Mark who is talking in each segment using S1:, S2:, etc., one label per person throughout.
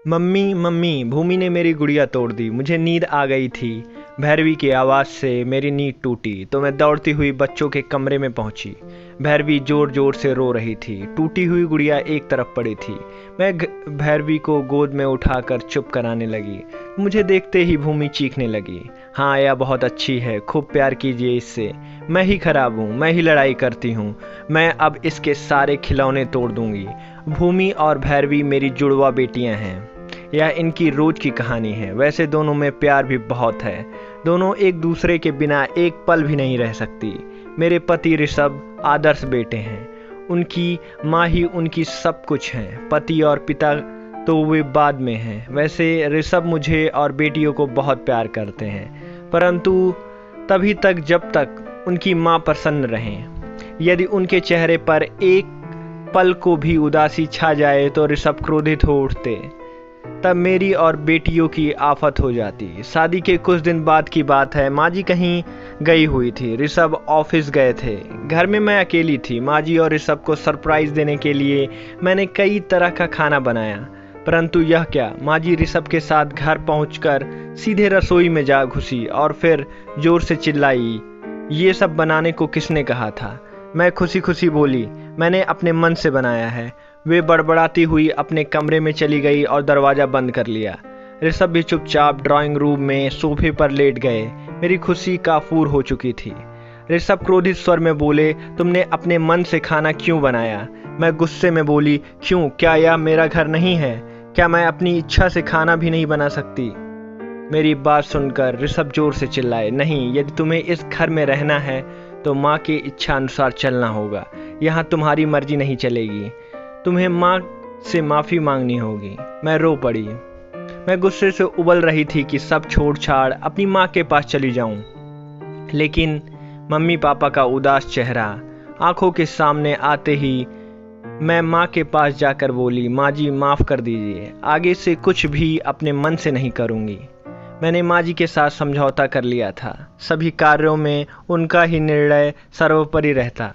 S1: Mummy mummy भूमि ने मेरी गुड़िया तोड़ दी। मुझे नींद आ गई थी। भैरवी की आवाज़ से मेरी नींद टूटी तो मैं दौड़ती हुई बच्चों के कमरे में पहुंची। भैरवी जोर जोर से रो रही थी। टूटी हुई गुड़िया एक तरफ पड़ी थी। मैं भैरवी को गोद में उठाकर चुप कराने लगी। मुझे देखते ही भूमि चीखने लगी, हाँ यह बहुत अच्छी है, खूब प्यार कीजिए इससे। मैं ही खराब हूँ, मैं ही लड़ाई करती हूँ। मैं अब इसके सारे खिलौने तोड़ दूंगी। भूमि और भैरवी मेरी जुड़वा बेटियाँ हैं। यह इनकी रोज की कहानी है। वैसे दोनों में प्यार भी बहुत है। दोनों एक दूसरे के बिना एक पल भी नहीं रह सकती। मेरे पति ऋषभ आदर्श बेटे हैं। उनकी माँ ही उनकी सब कुछ है। पति और पिता तो वे बाद में हैं। वैसे ऋषभ मुझे और बेटियों को बहुत प्यार करते हैं, परंतु तभी तक जब तक उनकी माँ प्रसन्न रहें। यदि उनके चेहरे पर एक पल को भी उदासी छा जाए तो ऋषभ क्रोधित हो उठते। तब मेरी और बेटियों की आफत हो जाती। शादी के कुछ दिन बाद की बात है। माँ जी कहीं गई हुई थी, ऋषभ ऑफिस गए थे। घर में मैं अकेली थी। माँ जी और ऋषभ को सरप्राइज देने के लिए मैंने कई तरह का खाना बनाया, परंतु यह क्या, माँ जी ऋषभ के साथ घर पहुंचकर सीधे रसोई में जा घुसी और फिर जोर से चिल्लाई, ये सब बनाने को किसने कहा था? मैं खुशी खुशी बोली, मैंने अपने मन से बनाया है। वे बड़बड़ाती हुई अपने कमरे में चली गई और दरवाज़ा बंद कर लिया। ऋषभ भी चुपचाप ड्राइंग रूम में सोफे पर लेट गए। मेरी खुशी काफूर हो चुकी थी। ऋषभ क्रोधित स्वर में बोले, तुमने अपने मन से खाना क्यों बनाया? मैं गुस्से में बोली, क्यों, क्या यह मेरा घर नहीं है? क्या मैं अपनी इच्छा से खाना भी नहीं बना सकती? मेरी बात सुनकर ऋषभ जोर से चिल्लाए, नहीं, यदि तुम्हें इस घर में रहना है तो माँ की इच्छा अनुसार चलना होगा। यहाँ तुम्हारी मर्जी नहीं चलेगी। तुम्हें माँ से माफ़ी मांगनी होगी। मैं रो पड़ी। मैं गुस्से से उबल रही थी कि सब छोड़ छाड़ अपनी माँ के पास चली जाऊं, लेकिन मम्मी पापा का उदास चेहरा आंखों के सामने आते ही मैं माँ के पास जाकर बोली, माँ जी माफ़ कर दीजिए, आगे से कुछ भी अपने मन से नहीं करूँगी। मैंने माँ जी के साथ समझौता कर लिया था। सभी कार्यों में उनका ही निर्णय सर्वोपरि रहता।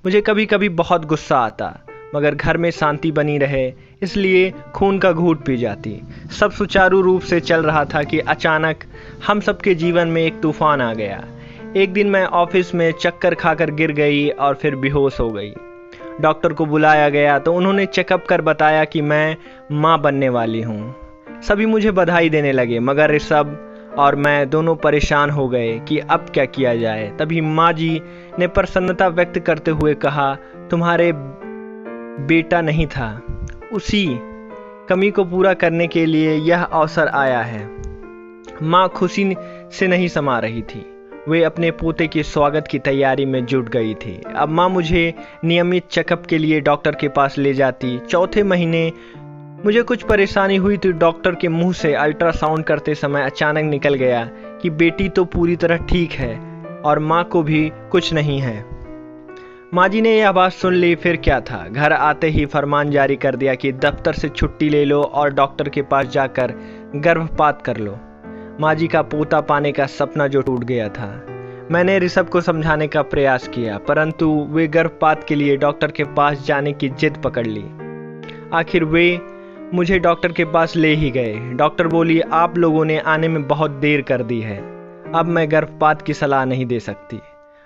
S1: मुझे कभी कभी बहुत गुस्सा आता, मगर घर में शांति बनी रहे इसलिए खून का घूंट पी जाती। सब सुचारू रूप से चल रहा था कि अचानक हम सबके जीवन में एक तूफान आ गया। एक दिन मैं ऑफिस में चक्कर खाकर गिर गई और फिर बेहोश हो गई। डॉक्टर को बुलाया गया तो उन्होंने चेकअप कर बताया कि मैं माँ बनने वाली हूँ। सभी मुझे बधाई देने लगे, मगर ऋषभ और मैं दोनों परेशान हो गए कि अब क्या किया जाए। तभी माँ जी ने प्रसन्नता व्यक्त करते हुए कहा, तुम्हारे बेटा नहीं था, उसी कमी को पूरा करने के लिए यह अवसर आया है। माँ खुशी से नहीं समा रही थी। वे अपने पोते के स्वागत की तैयारी में जुट गई थी। अब माँ मुझे नियमित चेकअप के लिए डॉक्टर के पास ले जाती। चौथे महीने मुझे कुछ परेशानी हुई तो डॉक्टर के मुंह से अल्ट्रासाउंड करते समय अचानक निकल गया कि बेटी तो पूरी तरह ठीक है और माँ को भी कुछ नहीं है। माँ जी ने यह बात सुन ली, फिर क्या था, घर आते ही फरमान जारी कर दिया कि दफ्तर से छुट्टी ले लो और डॉक्टर के पास जाकर गर्भपात कर लो। माँ जी का पोता पाने का सपना जो टूट गया था। मैंने ऋषभ को समझाने का प्रयास किया, परंतु वे गर्भपात के लिए डॉक्टर के पास जाने की जिद पकड़ ली। आखिर वे मुझे डॉक्टर के पास ले ही गए। डॉक्टर बोली, आप लोगों ने आने में बहुत देर कर दी है, अब मैं गर्भपात की सलाह नहीं दे सकती।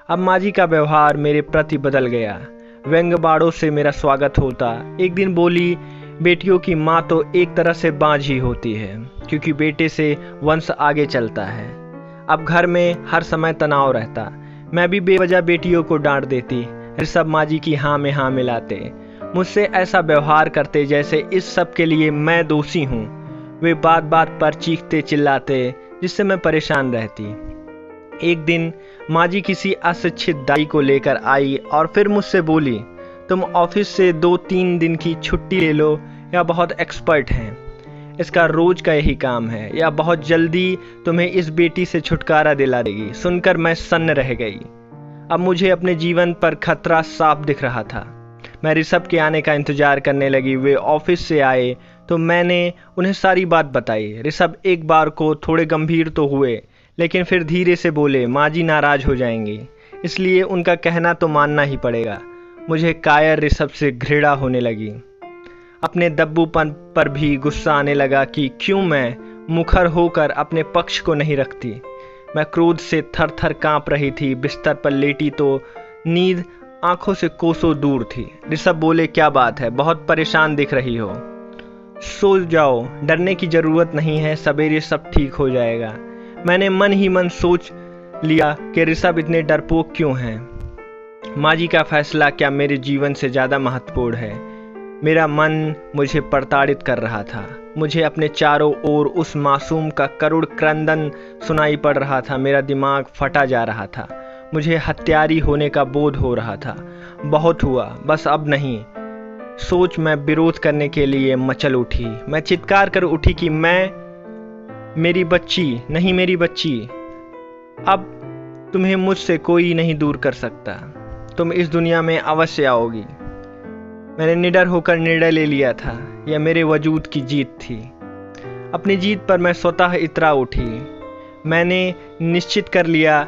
S1: अब माँ जी का व्यवहार मेरे प्रति बदल गया। व्यंग बाड़ों से मेरा स्वागत होता। एक दिन बोली, बेटियों की माँ तो एक तरह से बाँझ ही होती है, क्योंकि बेटे से वंश आगे चलता है। अब घर में हर समय तनाव रहता। मैं भी बेवजह बेटियों को डांट देती। ऋषभ माँ जी की हाँ में हाँ मिलाते, मुझसे ऐसा व्यवहार करते जैसे इस सब के लिए मैं दोषी हूँ। वे बात बात पर चीखते चिल्लाते, जिससे मैं परेशान रहती। एक दिन माँ जी किसी अशिक्षित दाई को लेकर आई और फिर मुझसे बोली, तुम ऑफिस से 2-3 दिन की छुट्टी ले लो, या बहुत एक्सपर्ट हैं, इसका रोज का यही काम है, या बहुत जल्दी तुम्हें इस बेटी से छुटकारा दिला देगी। सुनकर मैं सन्न रह गई। अब मुझे अपने जीवन पर खतरा साफ दिख रहा था। मैं ऋषभ के आने का इंतजार करने लगी। वे ऑफिस से आए तो मैंने उन्हें सारी बात बताई। ऋषभ एक बार को थोड़े गंभीर तो हुए, लेकिन फिर धीरे से बोले, माँ जी नाराज हो जाएंगी, इसलिए उनका कहना तो मानना ही पड़ेगा। मुझे कायर ऋषभ से घृणा होने लगी। अपने दब्बूपन पर भी गुस्सा आने लगा कि क्यों मैं मुखर होकर अपने पक्ष को नहीं रखती। मैं क्रोध से थर थर काँप रही थी। बिस्तर पर लेटी तो नींद आंखों से कोसों दूर थी। ऋषभ बोले, क्या बात है, बहुत परेशान दिख रही हो, सो जाओ, डरने की ज़रूरत नहीं है, सवेरे सब ठीक हो जाएगा। मैंने मन ही मन सोच लिया कि ऋषभ इतने डरपोक क्यों हैं। माँ जी का फैसला क्या मेरे जीवन से ज़्यादा महत्वपूर्ण है? मेरा मन मुझे प्रताड़ित कर रहा था। मुझे अपने चारों ओर उस मासूम का करुण क्रंदन सुनाई पड़ रहा था। मेरा दिमाग फटा जा रहा था। मुझे हत्यारी होने का बोध हो रहा था। बहुत हुआ, बस अब नहीं। सोच मैं विरोध करने के लिए मचल उठी। मैं चित्कार कर उठी कि मेरी बच्ची नहीं, मेरी बच्ची, अब तुम्हें मुझसे कोई नहीं दूर कर सकता। तुम इस दुनिया में अवश्य आओगी। मैंने निडर होकर निर्णय ले लिया था। यह मेरे वजूद की जीत थी। अपनी जीत पर मैं स्वतः इतरा उठी। मैंने निश्चित कर लिया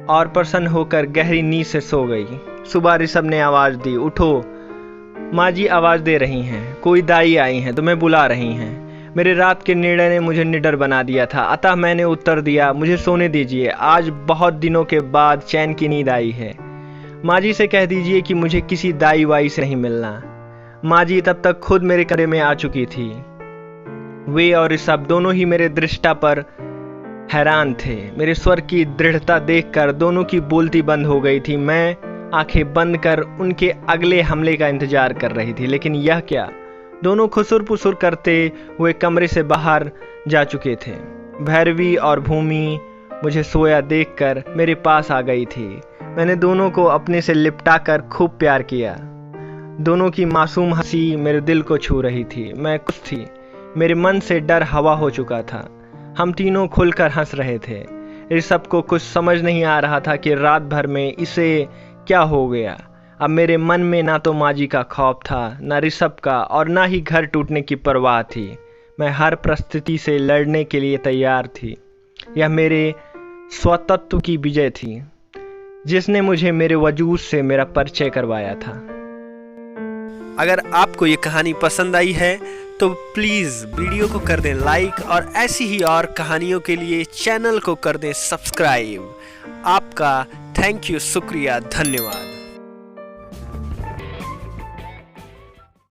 S1: और प्रसन्न होकर गहरी नींद से सो गई। सुबह ऋषभ ने आवाज़ दी, उठो, माँ जी आवाज़ दे रही हैं, कोई दाई आई हैं, तुम्हें बुला रही हैं। मेरे रात के निर्णय ने मुझे निडर बना दिया था, अतः मैंने उत्तर दिया, मुझे सोने दीजिए, आज बहुत दिनों के बाद चैन की नींद आई है। माँ जी से कह दीजिए कि मुझे किसी दाई वाई से नहीं मिलना। माँ जी तब तक खुद मेरे कमरे में आ चुकी थी। वे और ऋषभ दोनों ही मेरे दृष्टा पर हैरान थे। मेरे स्वर की दृढ़ता देखकर दोनों की बोलती बंद हो गई थी। मैं आंखें बंद कर उनके अगले हमले का इंतजार कर रही थी, लेकिन यह क्या? दोनों खुसुर पुसुर करते हुए कमरे से बाहर जा चुके थे। भैरवी और भूमि मुझे सोया देखकर मेरे पास आ गई थी। मैंने दोनों को अपने से लिपटाकर खूब प्यार किया। दोनों की मासूम हंसी मेरे दिल को छू रही थी। मैं खुश थी। मेरे मन से डर हवा हो चुका था। हम तीनों खुलकर हंस रहे थे। ऋषभ को कुछ समझ नहीं आ रहा था कि रात भर में इसे क्या हो गया। अब मेरे मन में ना तो माँ जी का खौफ था, ना ऋषभ का, और ना ही घर टूटने की परवाह थी। मैं हर परिस्थिति से लड़ने के लिए तैयार थी। यह मेरे स्वतत्व की विजय थी, जिसने मुझे मेरे वजूद से मेरा परिचय करवाया था।
S2: अगर आपको ये कहानी पसंद आई है तो प्लीज़ वीडियो को कर दें लाइक, और ऐसी ही और कहानियों के लिए चैनल को कर दें सब्सक्राइब। आपका थैंक यू, शुक्रिया, धन्यवाद।